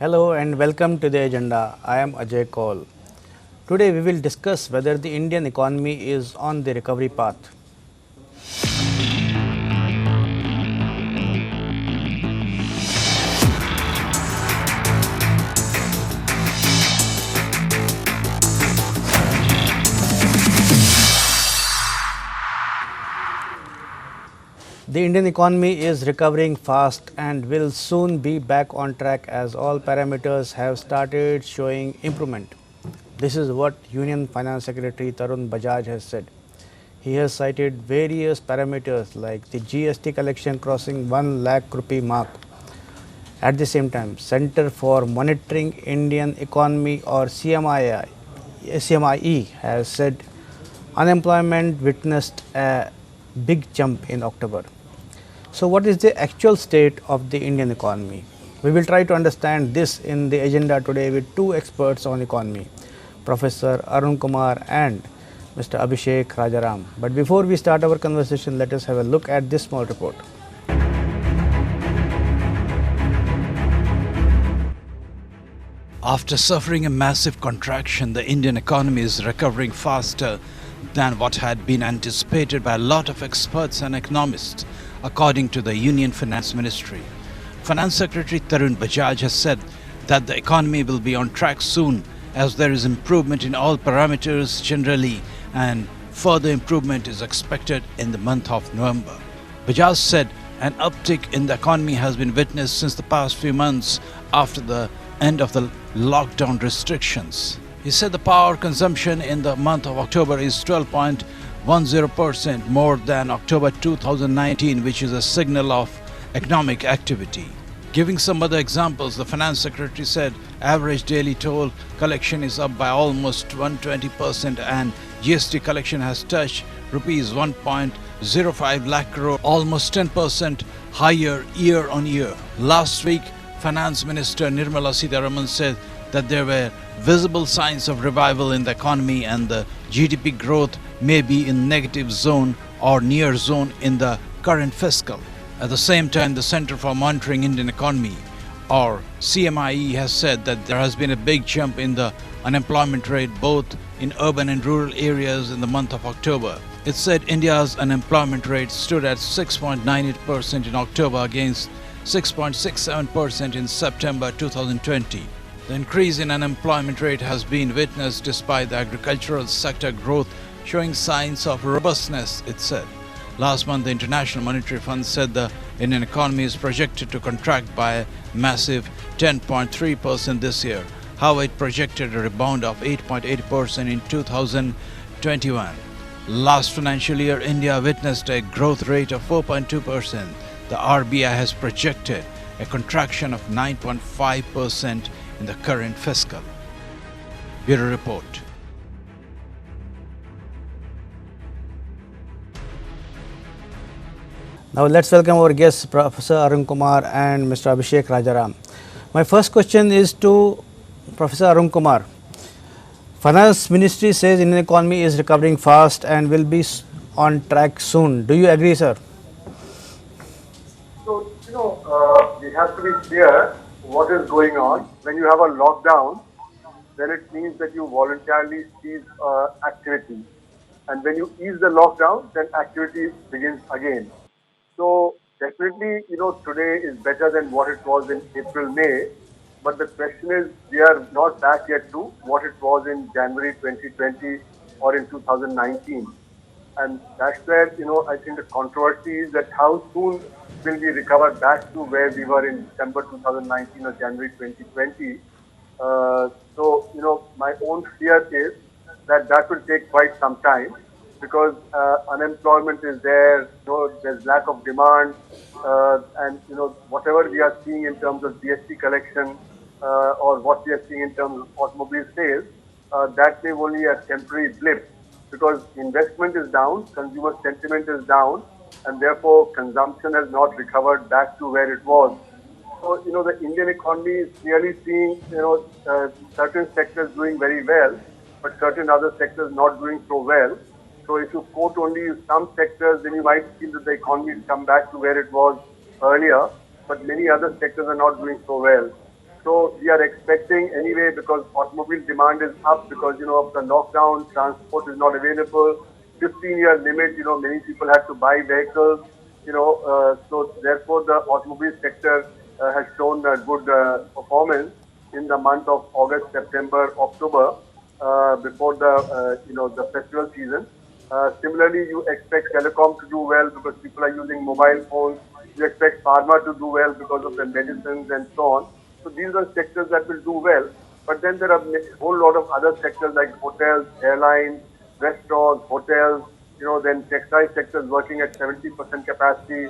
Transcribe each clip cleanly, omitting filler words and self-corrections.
Hello and welcome to the agenda. I am Ajay Kaul. Today we will discuss whether the Indian economy is on the recovery path. The Indian economy is recovering fast and will soon be back on track as all parameters have started showing improvement. This is what Union Finance Secretary Tarun Bajaj has said. He has cited various parameters like the GST collection crossing 1 lakh rupee mark. At the same time, Center for Monitoring Indian Economy or CMIE has said unemployment witnessed a big jump in October. So, what is the actual state of the Indian economy? We will try to understand this in the agenda today with two experts on economy, Professor Arun Kumar and Mr. Abhishek Rajaram. But before we start our conversation, let us have a look at this small report. After suffering a massive contraction, the Indian economy is recovering faster than what had been anticipated by a lot of experts and economists, according to the Union Finance Ministry. Finance Secretary Tarun Bajaj has said that the economy will be on track soon as there is improvement in all parameters generally and further improvement is expected in the month of November. Bajaj said an uptick in the economy has been witnessed since the past few months after the end of the lockdown restrictions. He said the power consumption in the month of October is 12.10% more than October 2019, which is a signal of economic activity. Giving some other examples, the Finance Secretary said average daily toll collection is up by almost 120% and GST collection has touched rupees 1.05 lakh crore, almost 10% higher year on year. Last week, Finance Minister Nirmala Sitharaman said that there were visible signs of revival in the economy and the GDP growth may be in negative zone or near zone in the current fiscal. At the same time, the Center for Monitoring Indian Economy or CMIE has said that there has been a big jump in the unemployment rate both in urban and rural areas in the month of October. It said India's unemployment rate stood at 6.98% in October against 6.67% in September 2020. The increase in unemployment rate has been witnessed despite the agricultural sector growth showing signs of robustness, it said. Last month, the International Monetary Fund said the Indian economy is projected to contract by a massive 10.3% this year. However, it projected a rebound of 8.8% in 2021. Last financial year, India witnessed a growth rate of 4.2%. The RBI has projected a contraction of 9.5% in the current fiscal. Bureau Report. Now let's welcome our guests, Professor Arun Kumar and Mr. Abhishek Rajaram. My first question is to Professor Arun Kumar. Finance Ministry says Indian economy is recovering fast and will be on track soon. Do you agree, sir? So, we have to be clear what is going on. When you have a lockdown, then it means that you voluntarily cease activity. And when you ease the lockdown, then activity begins again. So, definitely, today is better than what it was in April, May. But the question is, we are not back yet to what it was in January 2020 or in 2019. And that's where, I think the controversy is that how soon will we recover back to where we were in December 2019 or January 2020. My own fear is that will take quite some time because unemployment is there, there's lack of demand, and, whatever we are seeing in terms of GST collection or what we are seeing in terms of automobile sales, that may only a temporary blip. Because investment is down, consumer sentiment is down, and therefore consumption has not recovered back to where it was. So, the Indian economy is clearly seeing, certain sectors doing very well, but certain other sectors not doing so well. So, if you quote only some sectors, then you might feel that the economy has come back to where it was earlier, but many other sectors are not doing so well. So we are expecting anyway, because automobile demand is up because, of the lockdown, transport is not available. 15-year limit, many people had to buy vehicles, so therefore the automobile sector has shown a good performance in the month of August, September, October, before the, the festival season. Similarly, you expect telecom to do well because people are using mobile phones. You expect pharma to do well because of the medicines and so on. So these are sectors that will do well. But then there are a whole lot of other sectors like hotels, airlines, restaurants, hotels, then textile sectors working at 70% capacity,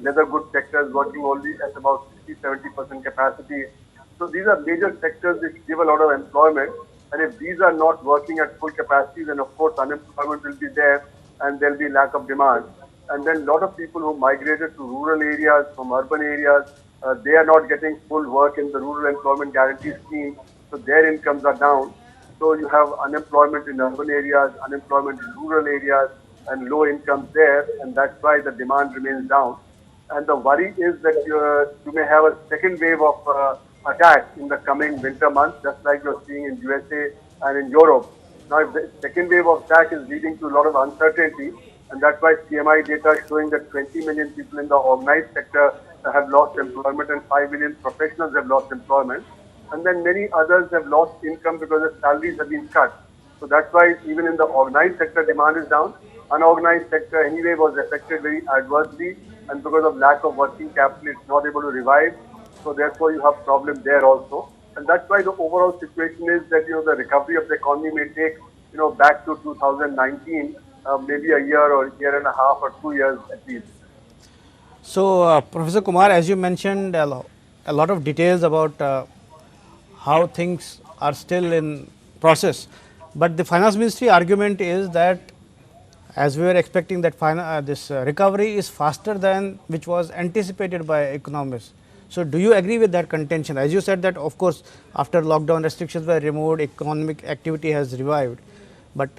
leather goods sectors working only at about 60-70% capacity. So these are major sectors which give a lot of employment. And if these are not working at full capacity, then of course unemployment will be there and there'll be lack of demand. And then a lot of people who migrated to rural areas from urban areas, they are not getting full work in the rural employment guarantee scheme, so their incomes are down. So you have unemployment in urban areas, unemployment in rural areas, and low incomes there, and that's why the demand remains down. And the worry is that you may have a second wave of attack in the coming winter months, just like you're seeing in USA and in Europe. Now, if the second wave of attack is leading to a lot of uncertainty, and that's why CMI data is showing that 20 million people in the organized sector have lost employment and 5 million professionals have lost employment. And then many others have lost income because their salaries have been cut. So that's why even in the organized sector, demand is down. Unorganized sector anyway was affected very adversely, and because of lack of working capital, it's not able to revive. So therefore, you have problem there also. And that's why the overall situation is that, the recovery of the economy may take, back to 2019, maybe a year or a year and a half or 2 years at least. So, Professor Kumar, as you mentioned a lot of details about how things are still in process, but the finance ministry argument is that as we were expecting that this recovery is faster than which was anticipated by economists. So, do you agree with that contention? As you said that of course, after lockdown restrictions were removed, economic activity has revived, but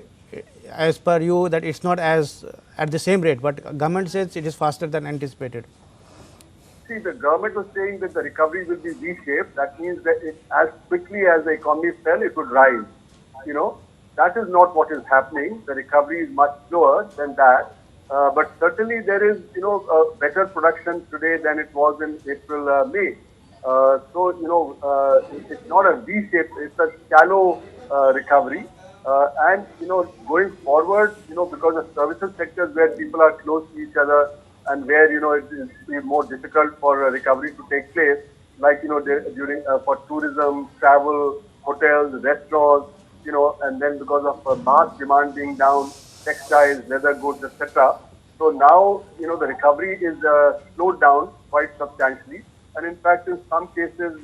as per you that it's not as at the same rate, but government says it is faster than anticipated. See, the government was saying that the recovery will be V-shaped. That means that as quickly as the economy fell, it would rise. That is not what is happening. The recovery is much slower than that. But certainly there is, better production today than it was in April, May. It's not a V-shape, it's a shallow recovery. And going forward, because the services sectors where people are close to each other and where, it is more difficult for a recovery to take place, like, during for tourism, travel, hotels, restaurants, and then because of mass demand being down, textiles, leather goods, etc. So now, the recovery is slowed down quite substantially. And in fact, in some cases,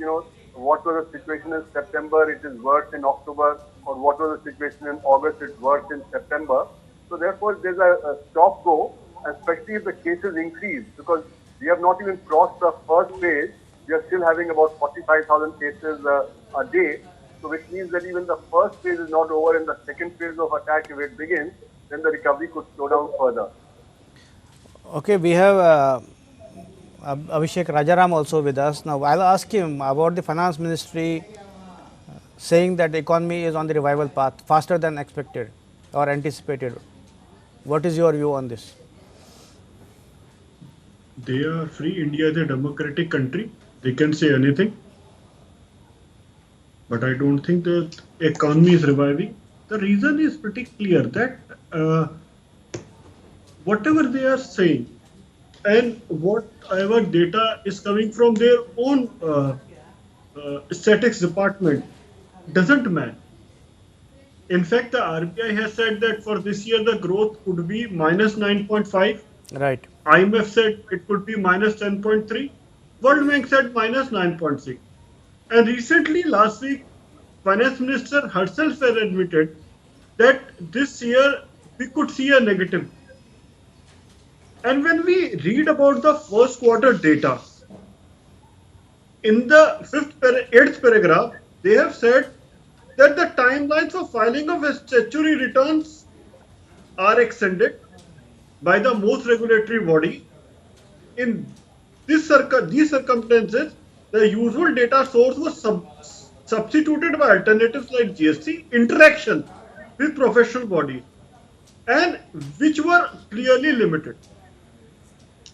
what was the situation in September, it is worse in October, or what was the situation in August, it's worse in September. So therefore, there's a stop go, especially if the cases increase, because we have not even crossed the first phase. We are still having about 45,000 cases a day. So which means that even the first phase is not over, and the second phase of attack, if it begins, then the recovery could slow down further. Okay, we have Abhishek Rajaram also with us. Now, I'll ask him about the finance ministry saying that the economy is on the revival path faster than expected or anticipated. What is your view on this? They are free. India is a democratic country. They can say anything. But I don't think the economy is reviving. The reason is pretty clear that whatever they are saying and whatever data is coming from their own statistics department doesn't match. In fact, the RBI has said that for this year the growth could be minus 9.5. Right. IMF said it could be minus 10.3. World Bank said minus 9.6. And recently, last week, Finance Minister herself has admitted that this year we could see a negative. And when we read about the first quarter data, in the 8th paragraph, they have said that the timelines for filing of statutory returns are extended by the most regulatory body. In these circumstances, the usual data source was substituted by alternatives like GST, interaction with professional bodies, and which were clearly limited.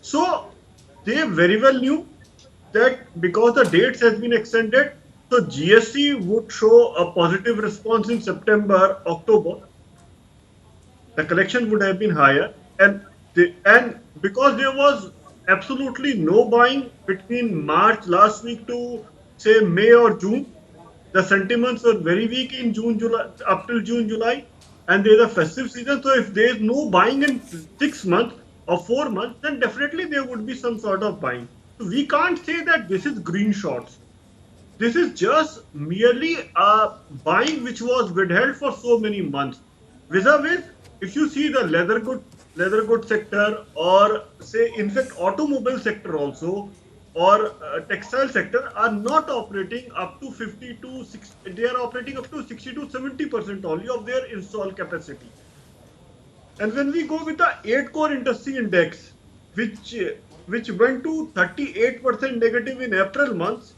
So they very well knew that because the dates has been extended, so GST would show a positive response in September, October. The collection would have been higher, and because there was absolutely no buying between March last week to say May or June, the sentiments were very weak in June, July, up till June, July, and there's a festive season. So if there's no buying in 6 months or 4 months, then definitely there would be some sort of buying. So we can't say that this is green shorts. This is just merely a buying which was withheld for so many months. Vis-a-vis, if you see the leather good sector, or say in fact automobile sector also, or textile sector, are not operating up to 50 to 60, they are operating up to 60 to 70% only of their installed capacity. And when we go with the 8 core industry index, which went to 38% negative in April months,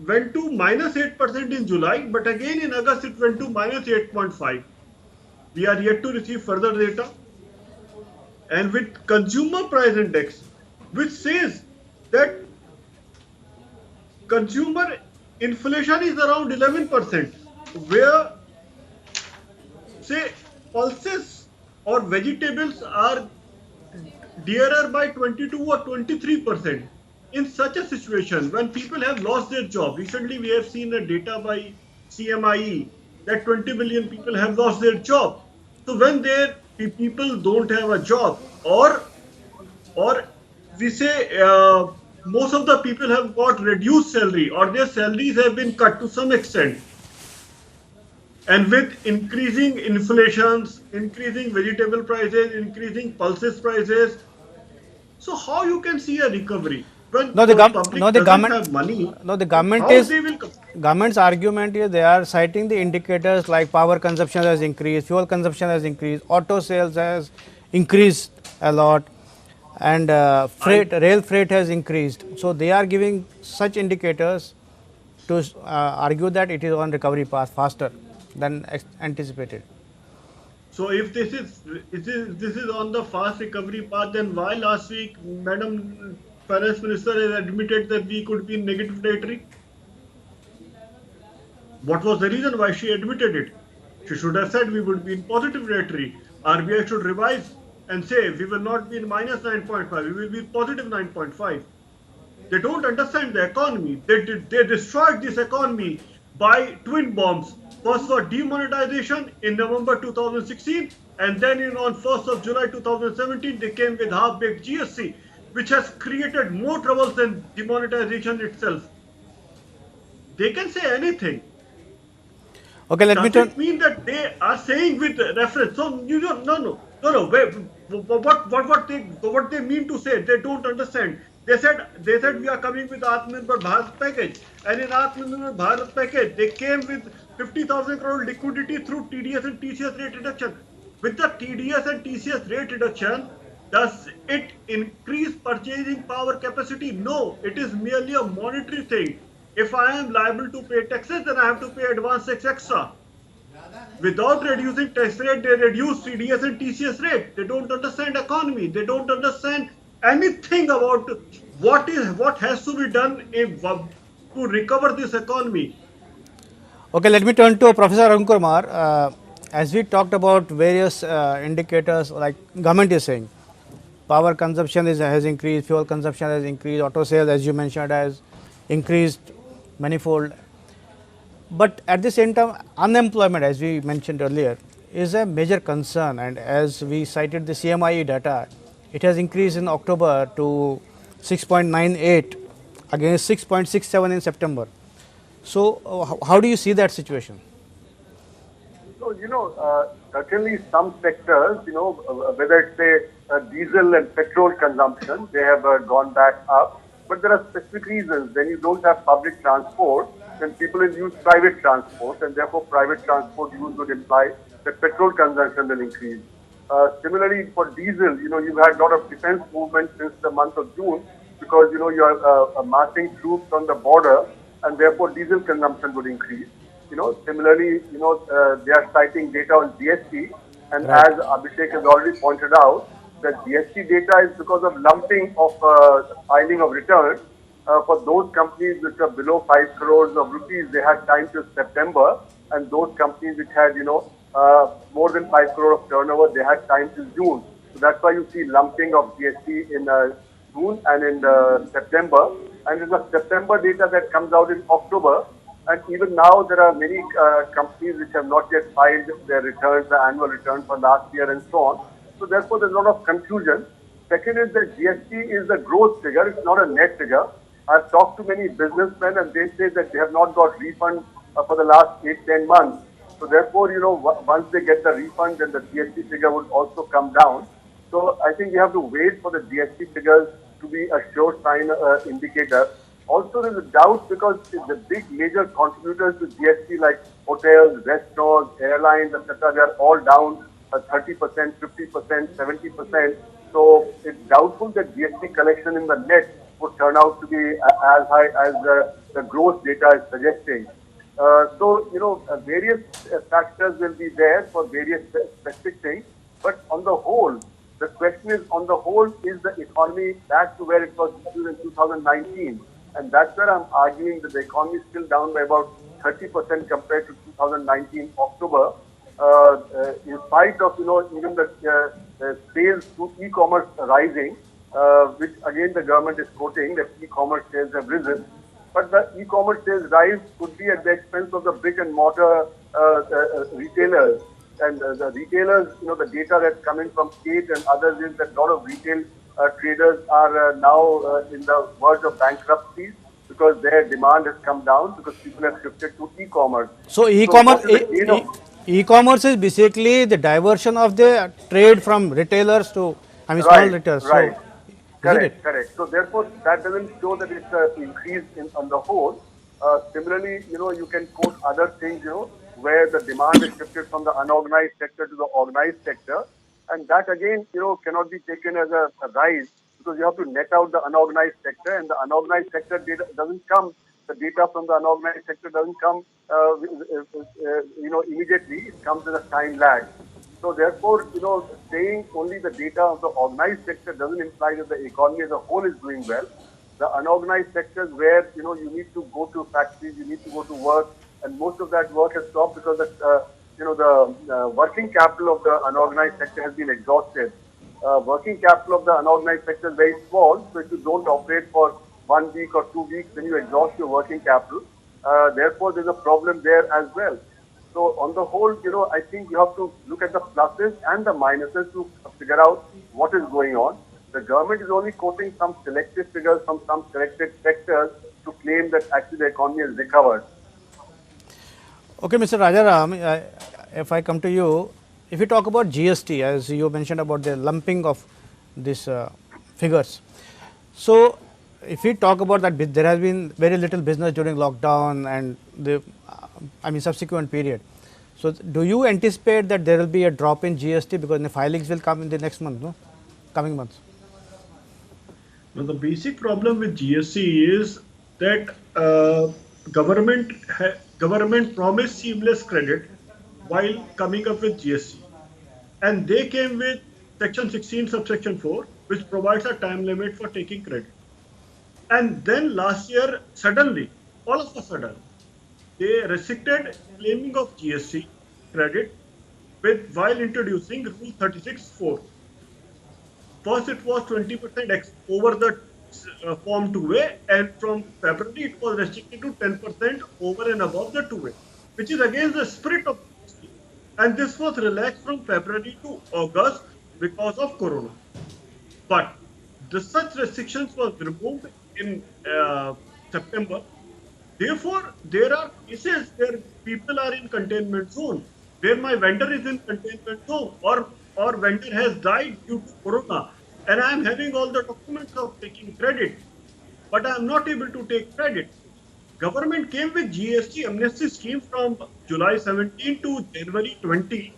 went to -8% in July, but again in August it went to -8.5. We are yet to receive further data. And with consumer price index, which says that consumer inflation is around 11%, where say pulses or vegetables are dearer by 22 or 23%. In such a situation, when people have lost their job, recently we have seen a data by CMIE that 20 million people have lost their job. So when people don't have a job, or we say most of the people have got reduced salary, or their salaries have been cut to some extent, and with increasing inflations, increasing vegetable prices, increasing pulses prices, so how you can see a recovery when No, public no, the doesn't government. have money? No, the government How is. they will? Government's argument is they are citing the indicators like power consumption has increased, fuel consumption has increased, auto sales has increased a lot, and rail freight has increased. So they are giving such indicators to argue that it is on recovery path faster than anticipated. So if this is on the fast recovery path, then why last week, Madam Finance Minister has admitted that we could be in negative territory? What was the reason why she admitted it? She should have said we would be in positive territory. RBI should revise and say we will not be in -9.5, we will be in positive 9.5. They don't understand the economy. They destroyed this economy by twin bombs. First for demonetization in November 2016, and then on 1st of July 2017 they came with half-baked GST, which has created more troubles than demonetization itself. They can say anything. Okay, let me Does turn. it mean that they are saying with reference? So you don't, no. What they mean to say, they don't understand. They said we are coming with Atmanirbhar Bharat package, and in Atmanirbhar Bharat package they came with 50,000 crore liquidity through TDS and TCS rate reduction. With the TDS and TCS rate reduction, does it increase purchasing power capacity? No, it is merely a monetary thing. If I am liable to pay taxes, then I have to pay advance tax extra. Without reducing tax rate, they reduce TDS and TCS rate. They don't understand economy. They don't understand anything about what has to be done to recover this economy. Okay, let me turn to Professor Arun Kumar. As we talked about various indicators, like government is saying, power consumption has increased, fuel consumption has increased, auto sales, as you mentioned, has increased manifold. But at the same time, unemployment, as we mentioned earlier, is a major concern. And as we cited the CMIE data, it has increased in October to 6.98 against 6.67 in September. So, how do you see that situation? So, certainly some sectors, whether it's say diesel and petrol consumption, they have gone back up. But there are specific reasons. When you don't have public transport, then people will use private transport, and therefore private transport use would imply that petrol consumption will increase. Similarly, for diesel, you've had a lot of defense movement since the month of June, because you are massing troops on the border, and therefore diesel consumption would increase. Similarly, they are citing data on GST, and Right. as Abhishek has already pointed out, the GST data is because of lumping of filing of returns. For those companies which are below 5 crores of rupees, they had time till September, and those companies which had more than 5 crore of turnover, they had time till June. So that's why you see lumping of GST in June and in September. And it's the September data that comes out in October. And even now, there are many companies which have not yet filed their returns, the annual return for last year and so on. So therefore, there's a lot of confusion. Second is that GST is a gross figure, it's not a net figure. I've talked to many businessmen and they say that they have not got refund for the last 8-10 months. So therefore, once they get the refund, then the GST figure would also come down. So I think we have to wait for the GST figures to be a sure sign indicator. Also, there's a doubt because the big major contributors to GST like hotels, restaurants, airlines, etc., they are all down 30%, 50%, 70%. So it's doubtful that GST collection in the net would turn out to be as high as the gross data is suggesting. Various factors will be there for various specific things. But on the whole, the question is, on the whole, is the economy back to where it was in 2019? And that's where I'm arguing that the economy is still down by about 30% compared to 2019 October. In spite of even the sales through e-commerce rising, which again the government is quoting that e-commerce sales have risen. But the e-commerce sales rise could be at the expense of the brick and mortar retailers. And the retailers, the data that's coming from State and others is that a lot of retail traders are now in the verge of bankruptcy because their demand has come down because people have shifted to e-commerce. So What is the gain of e-commerce is basically the diversion of the trade from retailers to, I mean, small right, retailers. right. So, isn't it? Correct, correct. So therefore, that doesn't show that it's an increase on the whole. Similarly, you can quote other things, where the demand is shifted from the unorganized sector to the organized sector, and that again, cannot be taken as a rise because you have to net out the unorganized sector, and the unorganized sector data doesn't come. The data from the unorganized sector doesn't come, immediately. It comes with a time lag. So therefore, saying only the data of the organized sector doesn't imply that the economy as a whole is doing well. The unorganized sectors where, you need to go to factories, you need to go to work, and most of that work has stopped because the working capital of the unorganized sector has been exhausted. Working capital of the unorganized sector is very small, so if you don't operate for 1 week or 2 weeks, then you exhaust your working capital. Therefore, there's a problem there as well. So on the whole, I think you have to look at the pluses and the minuses to figure out what is going on. The government is only quoting some selective figures from some selected sectors to claim that actually the economy has recovered. Okay, Mr. Rajaram, if I come to you, if you talk about GST, as you mentioned about the lumping of these figures. So, if we talk about that, there has been very little business during lockdown and the, subsequent period. So, do you anticipate that there will be a drop in GST because the filings will come in the next month, no? Coming months? Now, the basic problem with GST is that government promised seamless credit while coming up with GST. And they came with section 16 subsection 4, which provides a time limit for taking credit. And then last year, suddenly, all of a sudden, they restricted claiming of GST credit while introducing Rule 36(4). First, it was 20% over the Form 2A, and from February, it was restricted to 10% over and above the 2A, which is against the spirit of GST. And this was relaxed from February to August because of Corona. But such restrictions was removed in September. Therefore, there are cases where people are in containment zone, where my vendor is in containment zone, or vendor has died due to Corona, and I am having all the documents of taking credit, but I am not able to take credit. Government came with GST amnesty scheme from July 17 to January 20,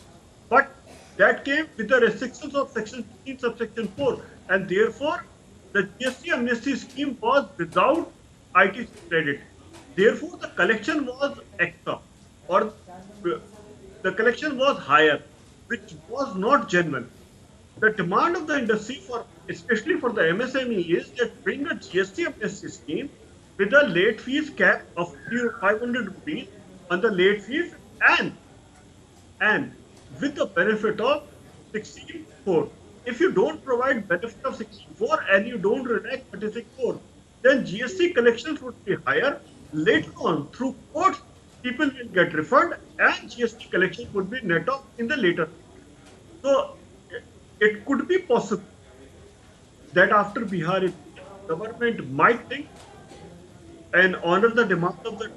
but that came with the restrictions of section 16 subsection 4, and therefore the GST amnesty scheme was without ITC credit. Therefore, the collection was extra, or the collection was higher, which was not genuine. The demand of the industry for, especially for the MSME, is that bring a GST amnesty scheme with a late fees cap of 500 rupees on the late fees, and with the benefit of 16.4. If you don't provide benefit of 16.4 and you don't redact 36.4, then GST collections would be higher. Later on, through courts, people will get refund and GST collections would be net off in the later. So it could be possible that after Bihar, government might think and honor the demand of the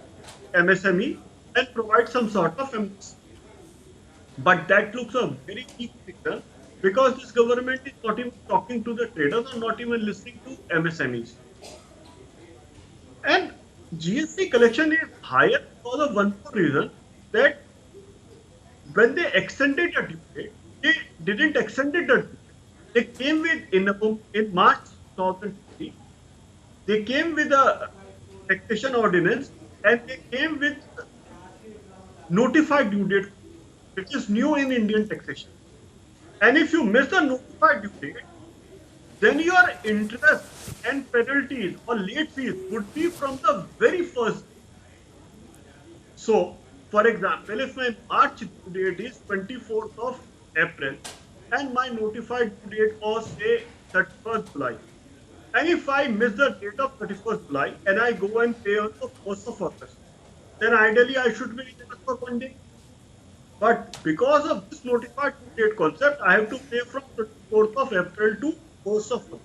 MSME and provide some sort of amnesty. But that looks a very weak picture because this government is not even talking to the traders or not even listening to MSMEs. And GST collection is higher because of one more reason, that when they extended the due date, they didn't extend it. They came with in March 2020. They came with a taxation ordinance and they came with notified due date, which is new in Indian taxation. And if you miss the notified due date, then your interest and penalties or late fees would be from the very first. So, for example, if my March due date is 24th of April and my notified due date was say 31st July, and if I miss the date of 31st July and I go and pay on the 1st of August, then ideally I should be in for 1 day. But because of this notified due date concept, I have to pay from 24th of April to 1st of August.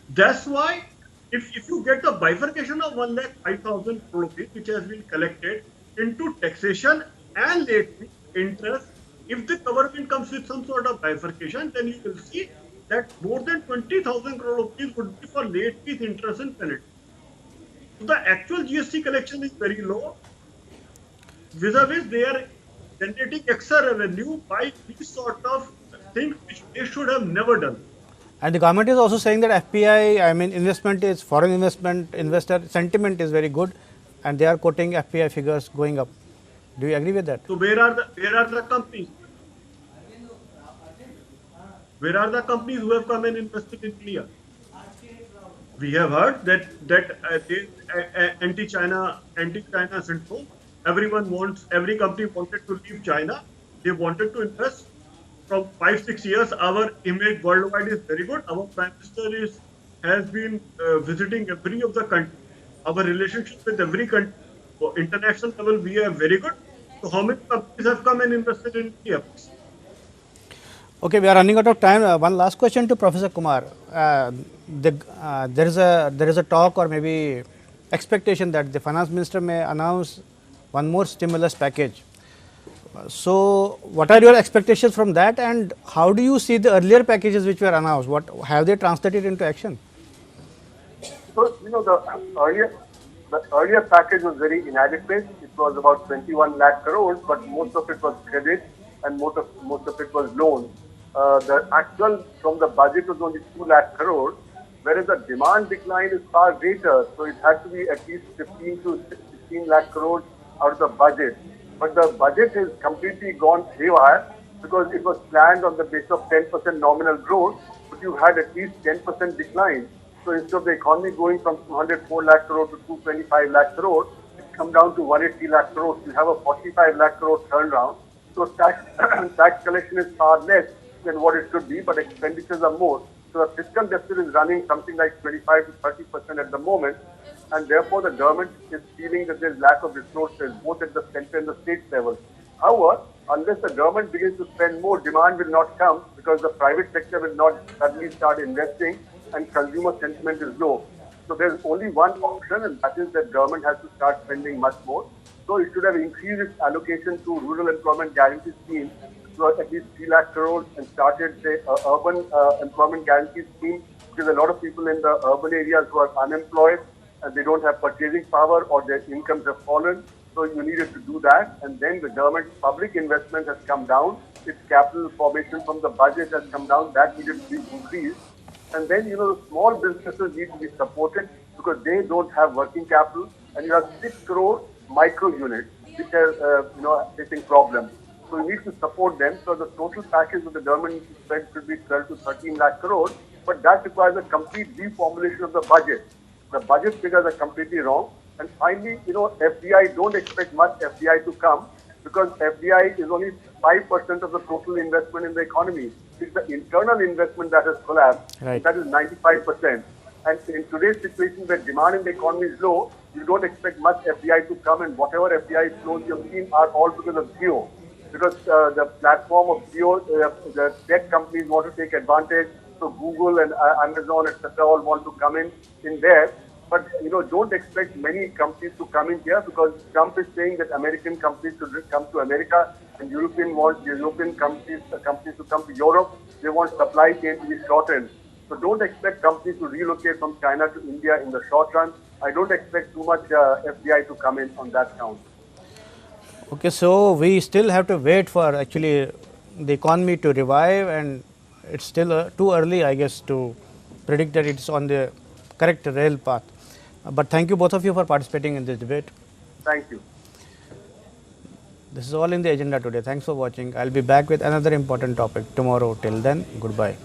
That's why if you get the bifurcation of 1,05,000 crore rupees, which has been collected into taxation and late fee interest, if the government comes with some sort of bifurcation, then you will see that more than 20,000 crore rupees would be for late fees, interest and penalty. So the actual GST collection is very low. Vis-a-vis, they are generating extra revenue by these sort of things which they should have never done. And the government is also saying that FPI, I mean, investment is foreign investment, investor sentiment is very good, and they are quoting FPI figures going up. Do you agree with that? So where are the companies? Where are the companies who have come and invested in India? We have heard that anti-China syndrome. Every company wanted to leave China. They wanted to invest. From 5-6 years, our image worldwide is very good. Our Prime Minister has been visiting every of the countries. Our relationship with every country, international level, we are very good. So how many companies have come and invested in India? Okay, we are running out of time. One last question to Professor Kumar. There is a talk or maybe expectation that the finance minister may announce one more stimulus package. So, what are your expectations from that, and how do you see the earlier packages which were announced? What have they translated into action? So, the earlier package was very inadequate. It was about 21 lakh crores, but most of it was credit and most of it was loans. The actual from the budget was only 2 lakh crores, whereas the demand decline is far greater. So it had to be at least 15 to 16 lakh crores out of the budget. But the budget has completely gone haywire because it was planned on the basis of 10% nominal growth, but you had at least 10% decline. So instead of the economy going from 204 lakh crore to 225 lakh crore, it come down to 180 lakh crore. You have a 45 lakh crore turnaround. So tax collection is far less than what it should be, but expenditures are more. So the fiscal deficit is running something like 25 to 30% at the moment, and therefore the government is feeling that there is lack of resources both at the center and the state level. However, unless the government begins to spend more, demand will not come because the private sector will not suddenly start investing and consumer sentiment is low. So there's only one option, and that is that government has to start spending much more. So it should have increased its allocation to rural employment guarantee scheme to at least 3 lakh crores and started the urban employment guarantee scheme, because a lot of people in the urban areas who are unemployed and they don't have purchasing power or their incomes have fallen. So you needed to do that, and then the government's public investment has come down. Its capital formation from the budget has come down. That needed to be increased. And then, the small businesses need to be supported because they don't have working capital. And you have 6 crore micro units which are, facing problems. So you need to support them. So the total package of the government needs to spend should be 12 to 13 lakh crores. But that requires a complete reformulation of the budget. The budget figures are completely wrong. And finally, FDI, don't expect much FDI to come because FDI is only 5% of the total investment in the economy. It's the internal investment that has collapsed. Right. That is 95%. And in today's situation where demand in the economy is low, you don't expect much FDI to come, and whatever FDI flows you've seen are all because of Jio. Because the platform of Jio, the tech companies want to take advantage. So Google and Amazon, etc., all want to come in there. But don't expect many companies to come in here because Trump is saying that American companies should come to America and European companies to come to Europe. They want supply chain to be shortened. So don't expect companies to relocate from China to India in the short run. I don't expect too much FDI to come in on that count. Okay, so we still have to wait for actually the economy to revive, and it's still too early, I guess, to predict that it's on the correct rail path. But thank you both of you for participating in this debate. Thank you. This is all in the agenda today. Thanks for watching. I'll be back with another important topic tomorrow. Till then, goodbye.